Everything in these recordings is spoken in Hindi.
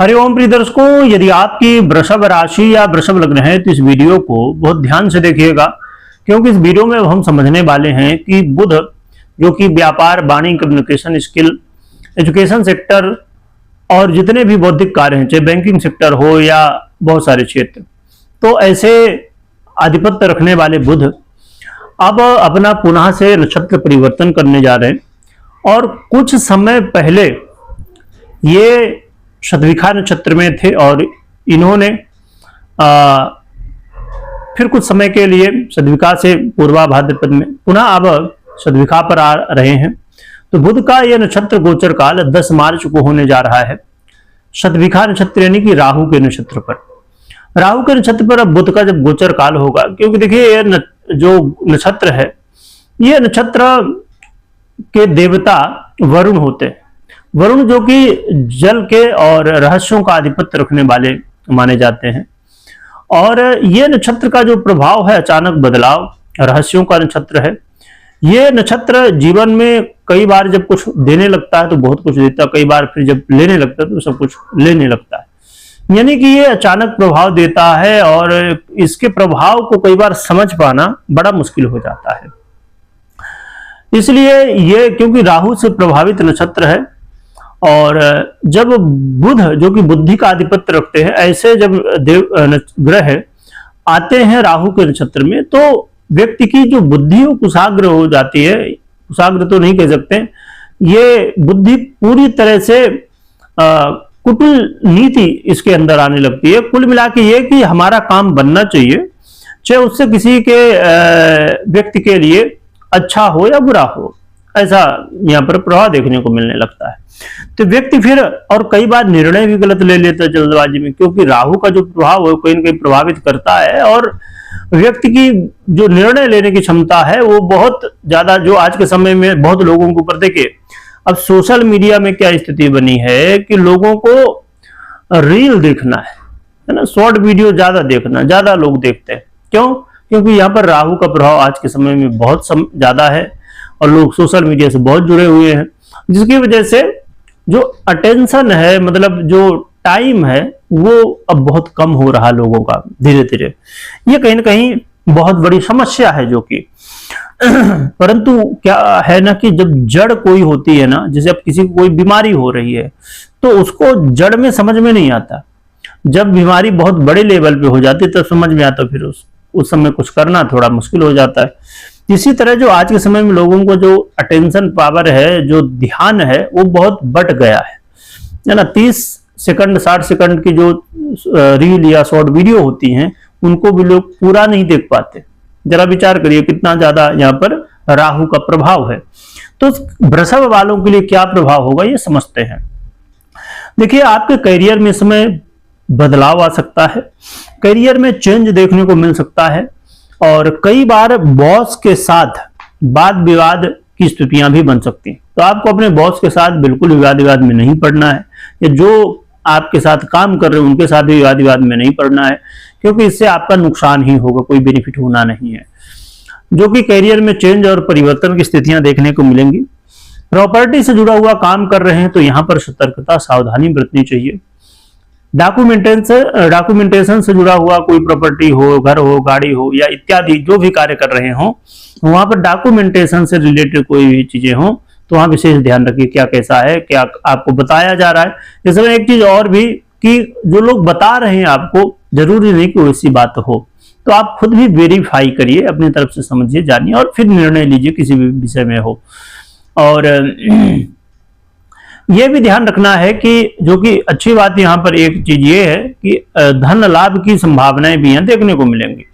हरिओम प्रिय दर्शकों, यदि आपकी वृषभ राशि या वृषभ लग्न है तो इस वीडियो को बहुत ध्यान से देखिएगा, क्योंकि इस वीडियो में हम समझने वाले हैं कि बुध जो कि व्यापार, वाणिज्य, कम्युनिकेशन स्किल, एजुकेशन सेक्टर और जितने भी बौद्धिक कार्य हैं, चाहे बैंकिंग सेक्टर हो या बहुत सारे क्षेत्र, तो ऐसे आधिपत्य रखने वाले बुध अब अपना पुनः से नक्षत्र परिवर्तन करने जा रहे हैं। और कुछ समय पहले ये शतभिखा नक्षत्र में थे और इन्होंने फिर कुछ समय के लिए शतभिखा से पूर्वा भाद्रपद में पुनः अब शतभिखा पर आ रहे हैं। तो बुध का यह नक्षत्र गोचर काल 10 मार्च को होने जा रहा है, शतभिखा नक्षत्र यानी कि राहु के नक्षत्र पर। राहु के नक्षत्र पर अब बुध का जब गोचर काल होगा, क्योंकि देखिए यह जो नक्षत्र है, यह नक्षत्र के देवता वरुण होते हैं। वरुण जो कि जल के और रहस्यों का आधिपत्य रखने वाले माने जाते हैं। और यह नक्षत्र का जो प्रभाव है, अचानक बदलाव, रहस्यों का नक्षत्र है। यह नक्षत्र जीवन में कई बार जब कुछ देने लगता है तो बहुत कुछ देता है, कई बार फिर जब लेने लगता है तो सब कुछ लेने लगता है। यानी कि यह अचानक प्रभाव देता है और इसके प्रभाव को कई बार समझ पाना बड़ा मुश्किल हो जाता है। इसलिए यह क्योंकि राहु से प्रभावित नक्षत्र है और जब बुध जो कि बुद्धि का आधिपत्य रखते हैं, ऐसे जब ग्रह आते हैं राहु के नक्षत्र में, तो व्यक्ति की जो बुद्धि वो कुशाग्र हो जाती है। कुशाग्र तो नहीं कह सकते, ये बुद्धि पूरी तरह से कुटिल नीति इसके अंदर आने लगती है। कुल मिला के ये कि हमारा काम बनना चाहिए, चाहे उससे किसी के व्यक्ति के लिए अच्छा हो या बुरा हो, ऐसा यहाँ पर प्रभाव देखने को मिलने लगता है। तो व्यक्ति फिर और कई बार निर्णय भी गलत ले लेता है जल्दबाजी में, क्योंकि राहु का जो प्रभाव है कहीं न कहीं प्रभावित करता है और व्यक्ति की जो निर्णय लेने की क्षमता है वो बहुत ज्यादा, जो आज के समय में बहुत लोगों के ऊपर, देखिए अब सोशल मीडिया में क्या स्थिति बनी है कि लोगों को रील देखना है ना, शॉर्ट वीडियो ज्यादा देखना, ज्यादा लोग देखते हैं। क्यों? क्योंकि यहाँ पर राहु का प्रभाव आज के समय में बहुत ज्यादा है और लोग सोशल मीडिया से बहुत जुड़े हुए हैं, जिसकी वजह से जो अटेंशन है, मतलब जो टाइम है, वो अब बहुत कम हो रहा लोगों का धीरे धीरे। ये कहीं ना कहीं बहुत बड़ी समस्या है जो कि परंतु क्या है ना कि जब जड़ कोई होती है ना, जैसे अब किसी को कोई बीमारी हो रही है तो उसको जड़ में समझ में नहीं आता। जब बीमारी बहुत बड़े लेवल पे हो जाती है तब समझ में आता, फिर उस समय कुछ करना थोड़ा मुश्किल हो जाता है। इसी तरह जो आज के समय में लोगों को जो अटेंशन पावर है, जो ध्यान है, वो बहुत बढ़ गया है ना। 30 सेकंड 60 सेकंड की जो रील या शॉर्ट वीडियो होती हैं उनको भी लोग पूरा नहीं देख पाते। जरा विचार करिए कितना ज्यादा यहाँ पर राहु का प्रभाव है। तो वृषभ वालों के लिए क्या प्रभाव होगा ये समझते हैं। देखिए आपके करियर में इस समय बदलाव आ सकता है, करियर में चेंज देखने को मिल सकता है और कई बार बॉस के साथ वाद विवाद की स्थितियां भी बन सकती हैं। तो आपको अपने बॉस के साथ बिल्कुल विवाद में नहीं पड़ना है, या जो आपके साथ काम कर रहे हैं उनके साथ भी विवाद में नहीं पड़ना है, क्योंकि इससे आपका नुकसान ही होगा, कोई बेनिफिट होना नहीं है। जो कि करियर में चेंज और परिवर्तन की स्थितियां देखने को मिलेंगी। प्रॉपर्टी से जुड़ा हुआ काम कर रहे हैं तो यहाँ पर सतर्कता, सावधानी बरतनी चाहिए। डॉक्यूमेंटेशन से जुड़ा हुआ कोई प्रॉपर्टी हो, घर हो, गाड़ी हो या इत्यादि जो भी कार्य कर रहे हो, वहां पर डॉक्यूमेंटेशन से रिलेटेड कोई भी चीजें हो तो वहां विशेष ध्यान रखिए क्या कैसा है, क्या आपको बताया जा रहा है। इसमें एक चीज और भी कि जो लोग बता रहे हैं आपको, जरूरी नहीं कि वैसी बात हो, तो आप खुद भी वेरीफाई करिए, अपनी तरफ से समझिए, जानिए और फिर निर्णय लीजिए किसी भी विषय में हो। और यह भी ध्यान रखना है कि जो कि अच्छी बात यहाँ पर एक चीज ये है कि धन लाभ की संभावनाएं भी यहाँ देखने को मिलेंगी,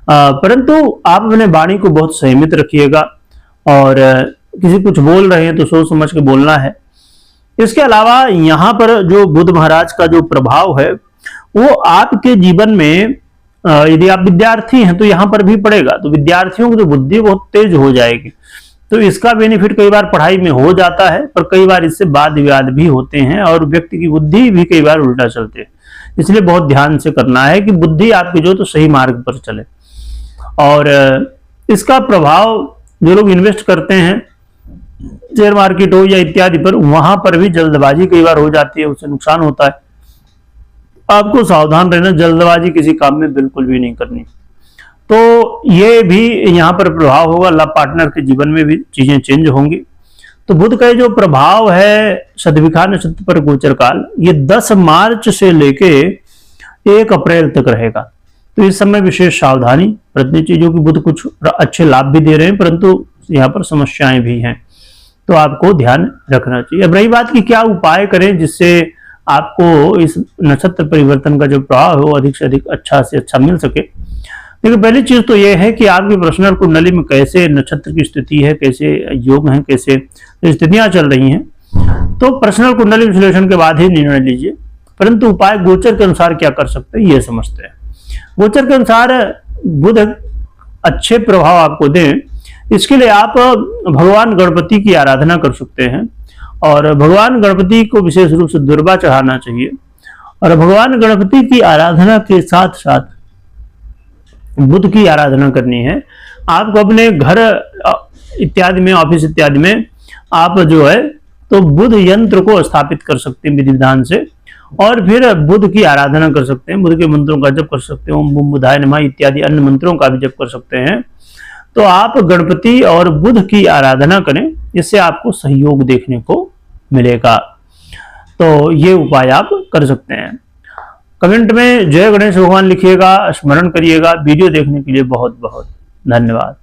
परंतु आप अपने वाणी को बहुत संयमित रखिएगा और किसी कुछ बोल रहे हैं तो सोच समझ के बोलना है। इसके अलावा यहाँ पर जो बुध महाराज का जो प्रभाव है वो आपके जीवन में, यदि आप विद्यार्थी हैं तो यहाँ पर भी पड़ेगा। तो विद्यार्थियों की जो बुद्धि बहुत तेज हो जाएगी, तो इसका बेनिफिट कई बार पढ़ाई में हो जाता है, पर कई बार इससे वाद विवाद भी होते हैं और व्यक्ति की बुद्धि भी कई बार उल्टा चलते हैं। इसलिए बहुत ध्यान से करना है कि बुद्धि आपकी जो तो सही मार्ग पर चले। और इसका प्रभाव जो लोग इन्वेस्ट करते हैं शेयर मार्केट हो या इत्यादि पर, वहां पर भी जल्दबाजी कई बार हो जाती है, उससे नुकसान होता है। आपको सावधान रहना, जल्दबाजी किसी काम में बिल्कुल भी नहीं करनी। तो ये भी यहाँ पर प्रभाव होगा। लव पार्टनर के जीवन में भी चीजें चेंज होंगी। तो बुध का जो प्रभाव है शतभिखा नक्षत्र पर गोचर काल, ये 10 मार्च से लेके 1 अप्रैल तक रहेगा। तो इस समय विशेष सावधानी प्रति चीजों की। बुध कुछ अच्छे लाभ भी दे रहे हैं, परंतु यहाँ पर समस्याएं भी हैं, तो आपको ध्यान रखना चाहिए। अब रही बात कि क्या उपाय करें जिससे आपको इस नक्षत्र परिवर्तन का जो प्रभाव है वो अधिक से अधिक अच्छा से अच्छा मिल सके। देखिए, पहली चीज तो यह है कि आपकी पर्सनल कुंडली में कैसे नक्षत्र की स्थिति है, कैसे योग है, कैसे स्थितियां चल रही हैं, तो पर्सनल कुंडली विश्लेषण के बाद ही निर्णय लीजिए। परंतु उपाय गोचर के अनुसार क्या कर सकते हैं ये समझते हैं। गोचर के अनुसार बुध अच्छे प्रभाव आपको दें, इसके लिए आप भगवान गणपति की आराधना कर सकते हैं, और भगवान गणपति को विशेष रूप से दुर्वा चढ़ाना चाहिए। और भगवान गणपति की आराधना के साथ साथ बुध की आराधना करनी है। आपको अपने घर इत्यादि में, ऑफिस इत्यादि में आप जो है तो बुध यंत्र को स्थापित कर सकते हैं विधि विधान से, और फिर बुध की आराधना कर सकते हैं। बुध के मंत्रों का जप कर सकते हैं, ओम बुम बुधाय नमः इत्यादि अन्य मंत्रों का भी जप कर सकते हैं। तो आप गणपति और बुध की आराधना करें, इससे आपको सहयोग देखने को मिलेगा। तो ये उपाय आप कर सकते हैं। कमेंट में जय गणेश भगवान लिखिएगा, स्मरण करिएगा। वीडियो देखने के लिए बहुत बहुत धन्यवाद।